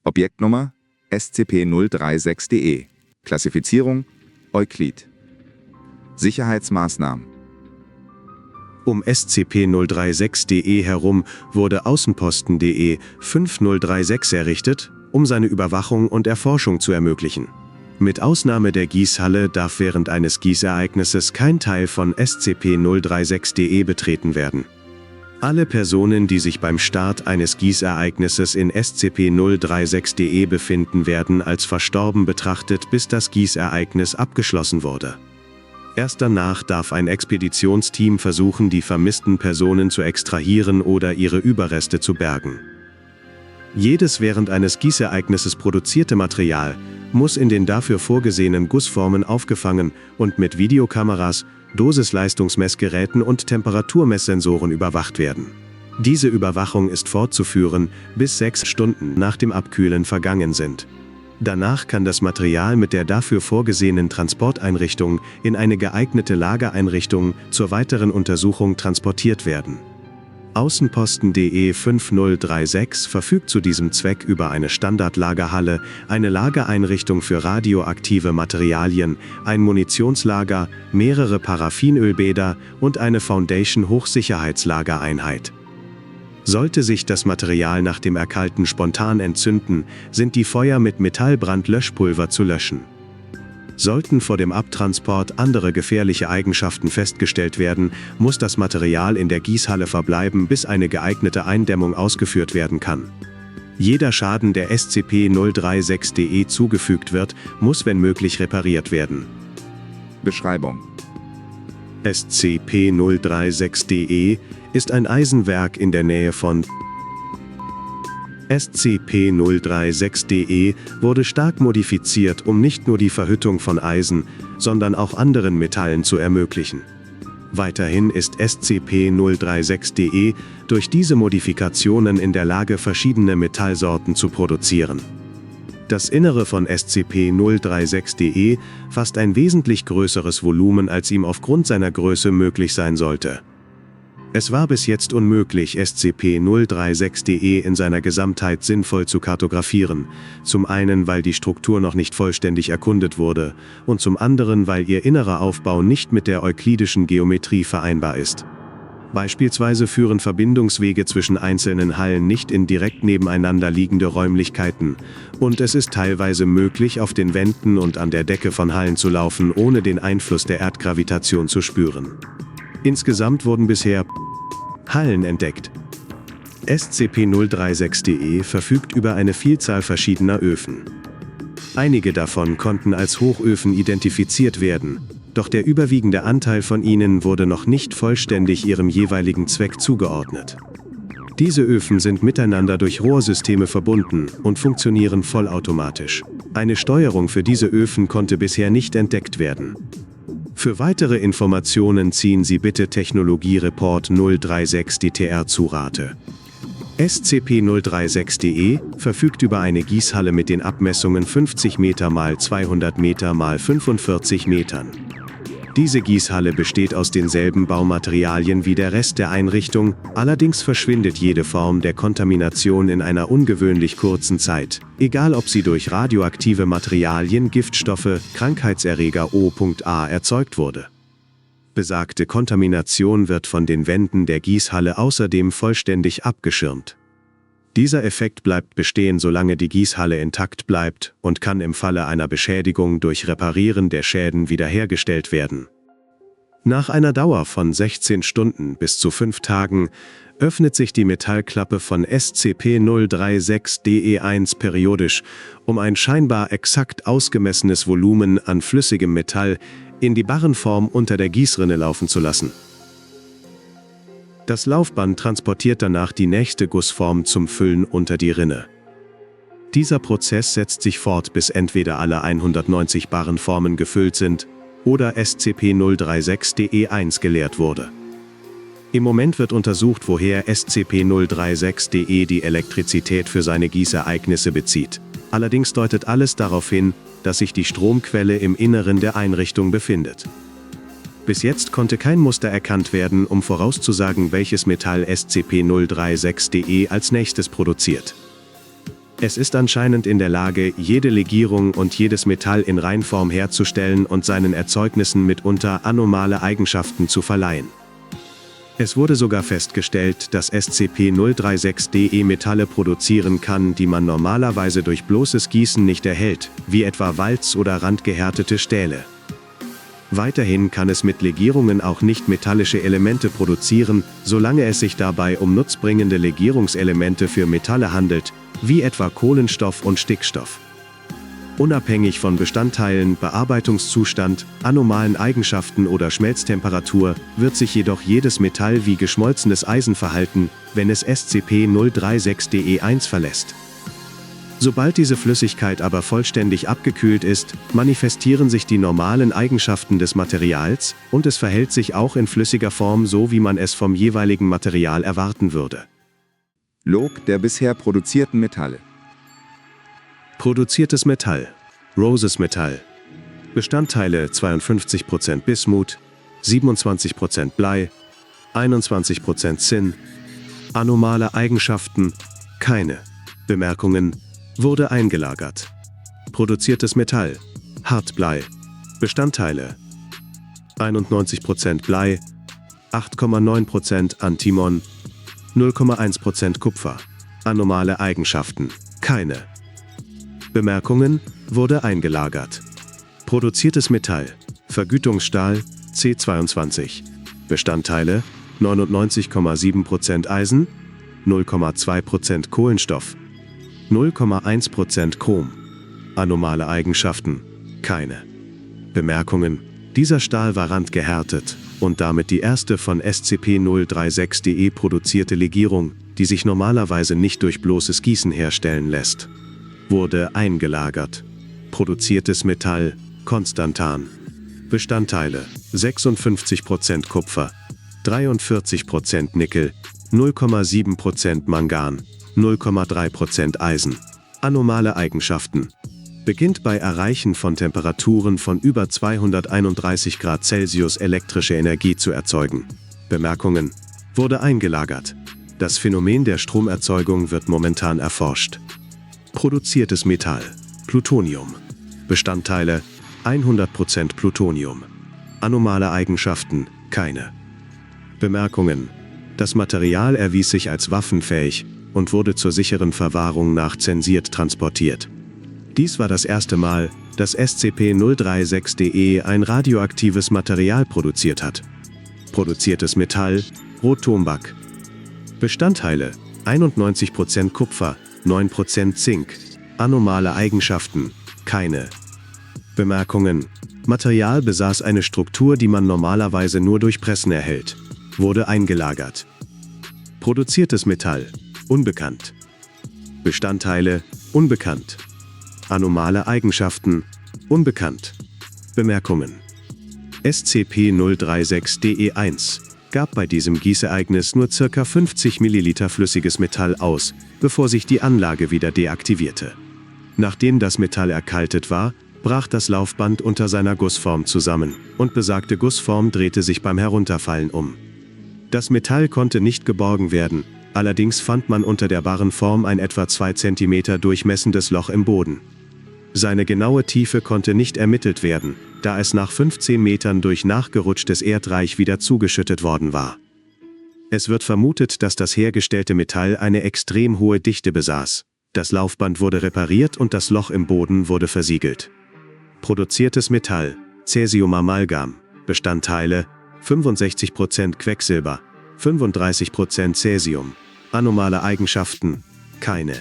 Objektnummer SCP-036-DE. Klassifizierung Euklid. Sicherheitsmaßnahmen. Um SCP-036-DE herum wurde Außenposten DE 5036 errichtet, um seine Überwachung und Erforschung zu ermöglichen. Mit Ausnahme der Gießhalle darf während eines Gießereignisses kein Teil von SCP-036-DE betreten werden. Alle Personen, die sich beim Start eines Gießereignisses in SCP-036-DE befinden, werden als verstorben betrachtet, bis das Gießereignis abgeschlossen wurde. Erst danach darf ein Expeditionsteam versuchen, die vermissten Personen zu extrahieren oder ihre Überreste zu bergen. Jedes während eines Gießereignisses produzierte Material muss in den dafür vorgesehenen Gussformen aufgefangen und mit Videokameras, Dosisleistungsmessgeräten und Temperaturmesssensoren überwacht werden. Diese Überwachung ist fortzuführen, bis 6 Stunden nach dem Abkühlen vergangen sind. Danach kann das Material mit der dafür vorgesehenen Transporteinrichtung in eine geeignete Lagereinrichtung zur weiteren Untersuchung transportiert werden. Außenposten DE 5036 verfügt zu diesem Zweck über eine Standardlagerhalle, eine Lagereinrichtung für radioaktive Materialien, ein Munitionslager, mehrere Paraffinölbäder und eine Foundation-Hochsicherheitslagereinheit. Sollte sich das Material nach dem Erkalten spontan entzünden, sind die Feuer mit Metallbrandlöschpulver zu löschen. Sollten vor dem Abtransport andere gefährliche Eigenschaften festgestellt werden, muss das Material in der Gießhalle verbleiben, bis eine geeignete Eindämmung ausgeführt werden kann. Jeder Schaden, der SCP-036-DE zugefügt wird, muss wenn möglich repariert werden. Beschreibung. SCP-036-DE ist ein Eisenwerk in der Nähe von SCP-036-DE wurde stark modifiziert, um nicht nur die Verhüttung von Eisen, sondern auch anderen Metallen zu ermöglichen. Weiterhin ist SCP-036-DE durch diese Modifikationen in der Lage, verschiedene Metallsorten zu produzieren. Das Innere von SCP-036-DE fasst ein wesentlich größeres Volumen, als ihm aufgrund seiner Größe möglich sein sollte. Es war bis jetzt unmöglich, SCP-036-DE in seiner Gesamtheit sinnvoll zu kartografieren, zum einen, weil die Struktur noch nicht vollständig erkundet wurde, und zum anderen, weil ihr innerer Aufbau nicht mit der euklidischen Geometrie vereinbar ist. Beispielsweise führen Verbindungswege zwischen einzelnen Hallen nicht in direkt nebeneinander liegende Räumlichkeiten, und es ist teilweise möglich, auf den Wänden und an der Decke von Hallen zu laufen, ohne den Einfluss der Erdgravitation zu spüren. Insgesamt wurden bisher Hallen entdeckt. SCP-036-DE verfügt über eine Vielzahl verschiedener Öfen. Einige davon konnten als Hochöfen identifiziert werden, doch der überwiegende Anteil von ihnen wurde noch nicht vollständig ihrem jeweiligen Zweck zugeordnet. Diese Öfen sind miteinander durch Rohrsysteme verbunden und funktionieren vollautomatisch. Eine Steuerung für diese Öfen konnte bisher nicht entdeckt werden. Für weitere Informationen ziehen Sie bitte Technologie-Report 036-DTR zu Rate. SCP-036-DE verfügt über eine Gießhalle mit den Abmessungen 50 Meter x 200 Meter x 45 Metern. Diese Gießhalle besteht aus denselben Baumaterialien wie der Rest der Einrichtung, allerdings verschwindet jede Form der Kontamination in einer ungewöhnlich kurzen Zeit, egal ob sie durch radioaktive Materialien, Giftstoffe, Krankheitserreger O.A. erzeugt wurde. Besagte Kontamination wird von den Wänden der Gießhalle außerdem vollständig abgeschirmt. Dieser Effekt bleibt bestehen, solange die Gießhalle intakt bleibt und kann im Falle einer Beschädigung durch Reparieren der Schäden wiederhergestellt werden. Nach einer Dauer von 16 Stunden bis zu 5 Tagen öffnet sich die Metallklappe von SCP-036-DE1 periodisch, um ein scheinbar exakt ausgemessenes Volumen an flüssigem Metall in die Barrenform unter der Gießrinne laufen zu lassen. Das Laufband transportiert danach die nächste Gussform zum Füllen unter die Rinne. Dieser Prozess setzt sich fort, bis entweder alle 190 Barrenformen gefüllt sind oder SCP-036-DE1 geleert wurde. Im Moment wird untersucht, woher SCP-036-DE die Elektrizität für seine Gießereignisse bezieht. Allerdings deutet alles darauf hin, dass sich die Stromquelle im Inneren der Einrichtung befindet. Bis jetzt konnte kein Muster erkannt werden, um vorauszusagen, welches Metall SCP-036-DE als nächstes produziert. Es ist anscheinend in der Lage, jede Legierung und jedes Metall in Reinform herzustellen und seinen Erzeugnissen mitunter anomale Eigenschaften zu verleihen. Es wurde sogar festgestellt, dass SCP-036-DE Metalle produzieren kann, die man normalerweise durch bloßes Gießen nicht erhält, wie etwa Walz- oder randgehärtete Stähle. Weiterhin kann es mit Legierungen auch nicht metallische Elemente produzieren, solange es sich dabei um nutzbringende Legierungselemente für Metalle handelt, wie etwa Kohlenstoff und Stickstoff. Unabhängig von Bestandteilen, Bearbeitungszustand, anomalen Eigenschaften oder Schmelztemperatur, wird sich jedoch jedes Metall wie geschmolzenes Eisen verhalten, wenn es SCP-036-DE1 verlässt. Sobald diese Flüssigkeit aber vollständig abgekühlt ist, manifestieren sich die normalen Eigenschaften des Materials, und es verhält sich auch in flüssiger Form so, wie man es vom jeweiligen Material erwarten würde. Log der bisher produzierten Metalle. Produziertes Metall. Roses Metall. Bestandteile 52% Bismut, 27% Blei, 21% Zinn. Anomale Eigenschaften, keine. Bemerkungen, wurde eingelagert. Produziertes Metall. Hartblei. Bestandteile 91% Blei, 8,9% Antimon, 0,1% Kupfer. Anomale Eigenschaften, keine. Bemerkungen, wurde eingelagert. Produziertes Metall. Vergütungsstahl, C22. Bestandteile 99,7% Eisen, 0,2% Kohlenstoff, 0,1% Chrom. Anomale Eigenschaften, keine. Bemerkungen, dieser Stahl war randgehärtet und damit die erste von SCP-036-DE produzierte Legierung, die sich normalerweise nicht durch bloßes Gießen herstellen lässt. Wurde eingelagert. Produziertes Metall, Konstantan. Bestandteile 56% Kupfer, 43% Nickel, 0,7% Mangan, 0,3% Eisen. Anomale Eigenschaften. Beginnt bei Erreichen von Temperaturen von über 231 Grad Celsius elektrische Energie zu erzeugen. Bemerkungen. Wurde eingelagert. Das Phänomen der Stromerzeugung wird momentan erforscht. Produziertes Metall. Plutonium. Bestandteile 100% Plutonium. Anomale Eigenschaften, keine. Bemerkungen. Das Material erwies sich als waffenfähig und wurde zur sicheren Verwahrung nachzensiert transportiert. Dies war das erste Mal, dass SCP-036-DE ein radioaktives Material produziert hat. Produziertes Metall, Rottombak. Bestandteile 91% Kupfer, 9% Zink. Anomale Eigenschaften, keine. Bemerkungen. Material besaß eine Struktur, die man normalerweise nur durch Pressen erhält. Wurde eingelagert. Produziertes Metall, unbekannt. Bestandteile, unbekannt. Anomale Eigenschaften, unbekannt. Bemerkungen. SCP-036-DE1 gab bei diesem Gießereignis nur ca. 50 ml flüssiges Metall aus, bevor sich die Anlage wieder deaktivierte. Nachdem das Metall erkaltet war, brach das Laufband unter seiner Gussform zusammen, und besagte Gussform drehte sich beim Herunterfallen um. Das Metall konnte nicht geborgen werden, allerdings fand man unter der Barrenform ein etwa 2 cm durchmessendes Loch im Boden. Seine genaue Tiefe konnte nicht ermittelt werden, da es nach 15 Metern durch nachgerutschtes Erdreich wieder zugeschüttet worden war. Es wird vermutet, dass das hergestellte Metall eine extrem hohe Dichte besaß. Das Laufband wurde repariert und das Loch im Boden wurde versiegelt. Produziertes Metall, Cäsiumamalgam. Bestandteile 65% Quecksilber, 35% Cäsium. Anomale Eigenschaften, keine.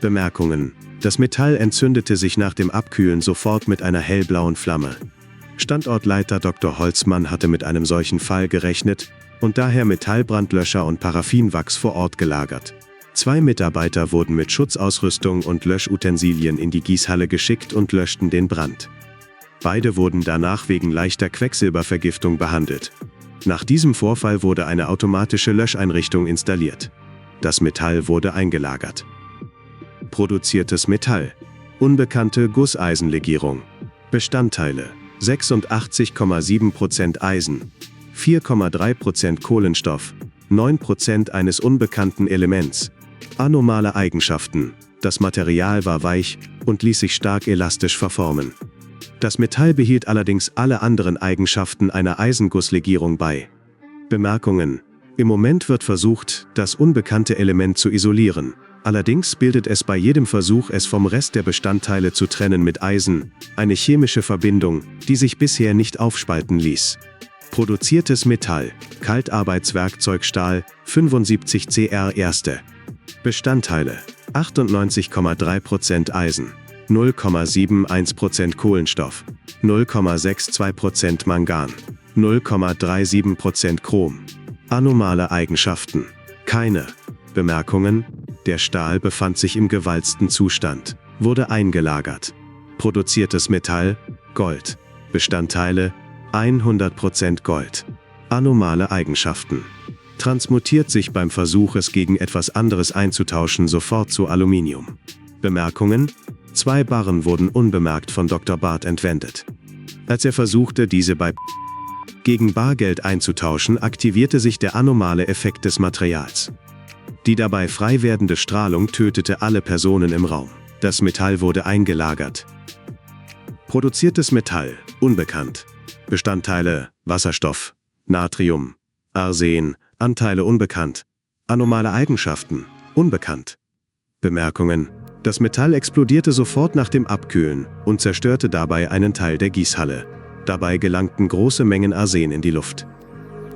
Bemerkungen. Das Metall entzündete sich nach dem Abkühlen sofort mit einer hellblauen Flamme. Standortleiter Dr. Holzmann hatte mit einem solchen Fall gerechnet und daher Metallbrandlöscher und Paraffinwachs vor Ort gelagert. 2 Mitarbeiter wurden mit Schutzausrüstung und Löschutensilien in die Gießhalle geschickt und löschten den Brand. Beide wurden danach wegen leichter Quecksilbervergiftung behandelt. Nach diesem Vorfall wurde eine automatische Löscheinrichtung installiert. Das Metall wurde eingelagert. Produziertes Metall. Unbekannte Gusseisenlegierung. Bestandteile 86,7% Eisen, 4,3% Kohlenstoff, 9% eines unbekannten Elements. Anomale Eigenschaften, Das Material war weich und ließ sich stark elastisch verformen. Das Metall behielt allerdings alle anderen Eigenschaften einer Eisengusslegierung bei. Bemerkungen: Im Moment wird versucht, das unbekannte Element zu isolieren. Allerdings bildet es bei jedem Versuch, es vom Rest der Bestandteile zu trennen mit Eisen, eine chemische Verbindung, die sich bisher nicht aufspalten ließ. Produziertes Metall: Kaltarbeitswerkzeugstahl, 75 Cr Erste. Bestandteile: 98,3% Eisen, 0,71% Kohlenstoff, 0,62% Mangan, 0,37% Chrom. Anomale Eigenschaften: keine. Bemerkungen: Der Stahl befand sich im gewalzten Zustand, wurde eingelagert. Produziertes Metall: Gold. Bestandteile: 100% Gold. Anomale Eigenschaften: Transmutiert sich beim Versuch, es gegen etwas anderes einzutauschen, sofort zu Aluminium. Bemerkungen: 2 Barren wurden unbemerkt von Dr. Barth entwendet. Als er versuchte, diese gegen Bargeld einzutauschen, aktivierte sich der anomale Effekt des Materials. Die dabei frei werdende Strahlung tötete alle Personen im Raum. Das Metall wurde eingelagert. Produziertes Metall: unbekannt. Bestandteile: Wasserstoff, Natrium, Arsen, Anteile unbekannt. Anomale Eigenschaften: unbekannt. Bemerkungen: Das Metall explodierte sofort nach dem Abkühlen und zerstörte dabei einen Teil der Gießhalle. Dabei gelangten große Mengen Arsen in die Luft.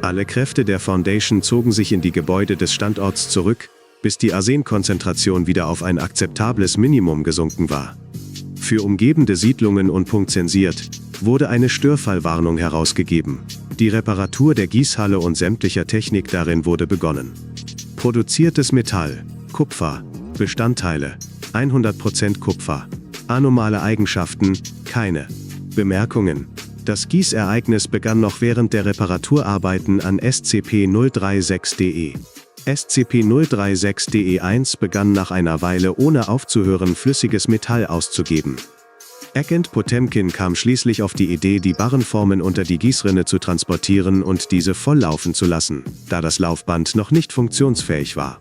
Alle Kräfte der Foundation zogen sich in die Gebäude des Standorts zurück, bis die Arsenkonzentration wieder auf ein akzeptables Minimum gesunken war. Für umgebende Siedlungen unpunktzensiert, wurde eine Störfallwarnung herausgegeben. Die Reparatur der Gießhalle und sämtlicher Technik darin wurde begonnen. Produziertes Metall: Kupfer. Bestandteile: 100% Kupfer. Anomale Eigenschaften: keine. Bemerkungen: Das Gießereignis begann noch während der Reparaturarbeiten an SCP-036-DE. SCP-036-DE-1 begann nach einer Weile ohne aufzuhören flüssiges Metall auszugeben. Agent Potemkin kam schließlich auf die Idee, die Barrenformen unter die Gießrinne zu transportieren und diese volllaufen zu lassen, da das Laufband noch nicht funktionsfähig war.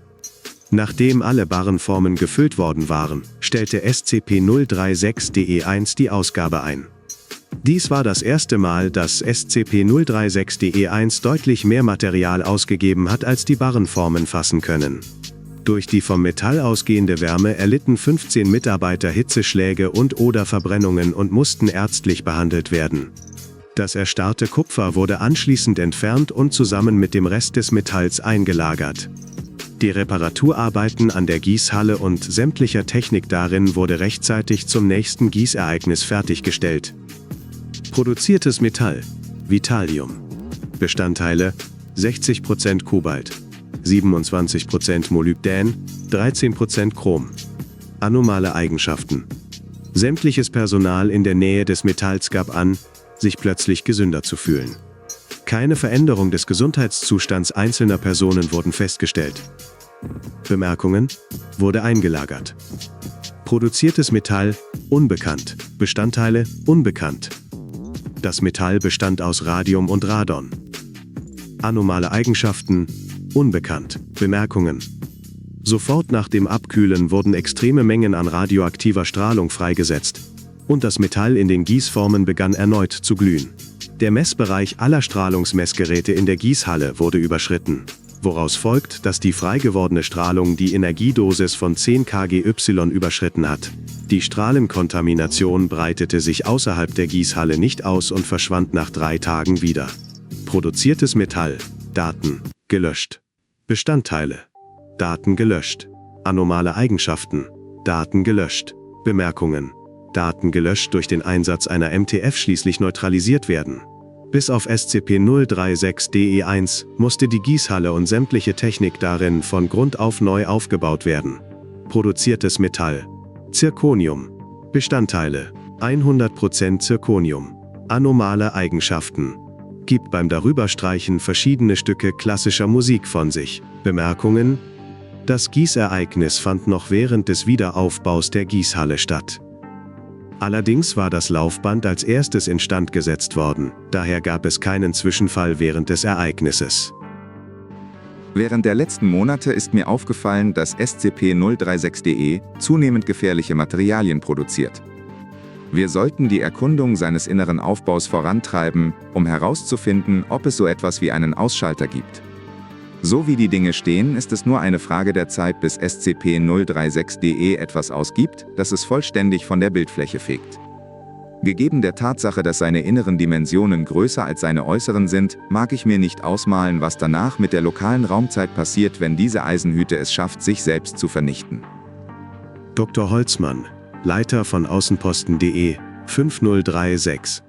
Nachdem alle Barrenformen gefüllt worden waren, stellte SCP-036-DE-1 die Ausgabe ein. Dies war das erste Mal, dass SCP-036-DE-1 deutlich mehr Material ausgegeben hat, als die Barrenformen fassen können. Durch die vom Metall ausgehende Wärme erlitten 15 Mitarbeiter Hitzeschläge und/oder Verbrennungen und mussten ärztlich behandelt werden. Das erstarrte Kupfer wurde anschließend entfernt und zusammen mit dem Rest des Metalls eingelagert. Die Reparaturarbeiten an der Gießhalle und sämtlicher Technik darin wurde rechtzeitig zum nächsten Gießereignis fertiggestellt. Produziertes Metall: Vitalium. Bestandteile: 60% Kobalt, 27% Molybdän, 13% Chrom. Anomale Eigenschaften: Sämtliches Personal in der Nähe des Metalls gab an, sich plötzlich gesünder zu fühlen. Keine Veränderung des Gesundheitszustands einzelner Personen wurden festgestellt. Bemerkungen: Wurde eingelagert. Produziertes Metall: unbekannt. Bestandteile: unbekannt. Das Metall bestand aus Radium und Radon. Anomale Eigenschaften: unbekannt. Bemerkungen: Sofort nach dem Abkühlen wurden extreme Mengen an radioaktiver Strahlung freigesetzt, und das Metall in den Gießformen begann erneut zu glühen. Der Messbereich aller Strahlungsmessgeräte in der Gießhalle wurde überschritten, woraus folgt, dass die frei gewordene Strahlung die Energiedosis von 10 kGy überschritten hat. Die Strahlenkontamination breitete sich außerhalb der Gießhalle nicht aus und verschwand nach 3 Tagen wieder. Produziertes Metall: Daten gelöscht. Bestandteile: Daten gelöscht. Anomale Eigenschaften: Daten gelöscht. Bemerkungen: Daten gelöscht durch den Einsatz einer MTF schließlich neutralisiert werden. Bis auf SCP-036-DE-1 musste die Gießhalle und sämtliche Technik darin von Grund auf neu aufgebaut werden. Produziertes Metall: Zirconium. Bestandteile: 100% Zirconium. Anomale Eigenschaften: Gibt beim Darüberstreichen verschiedene Stücke klassischer Musik von sich. Bemerkungen: Das Gießereignis fand noch während des Wiederaufbaus der Gießhalle statt. Allerdings war das Laufband als erstes instand gesetzt worden, daher gab es keinen Zwischenfall während des Ereignisses. Während der letzten Monate ist mir aufgefallen, dass SCP-036-DE zunehmend gefährliche Materialien produziert. Wir sollten die Erkundung seines inneren Aufbaus vorantreiben, um herauszufinden, ob es so etwas wie einen Ausschalter gibt. So wie die Dinge stehen, ist es nur eine Frage der Zeit, bis SCP-036-DE etwas ausgibt, das es vollständig von der Bildfläche fegt. Gegeben der Tatsache, dass seine inneren Dimensionen größer als seine äußeren sind, mag ich mir nicht ausmalen, was danach mit der lokalen Raumzeit passiert, wenn diese Eisenhüte es schafft, sich selbst zu vernichten. Dr. Holzmann, Leiter von Außenposten.de 5036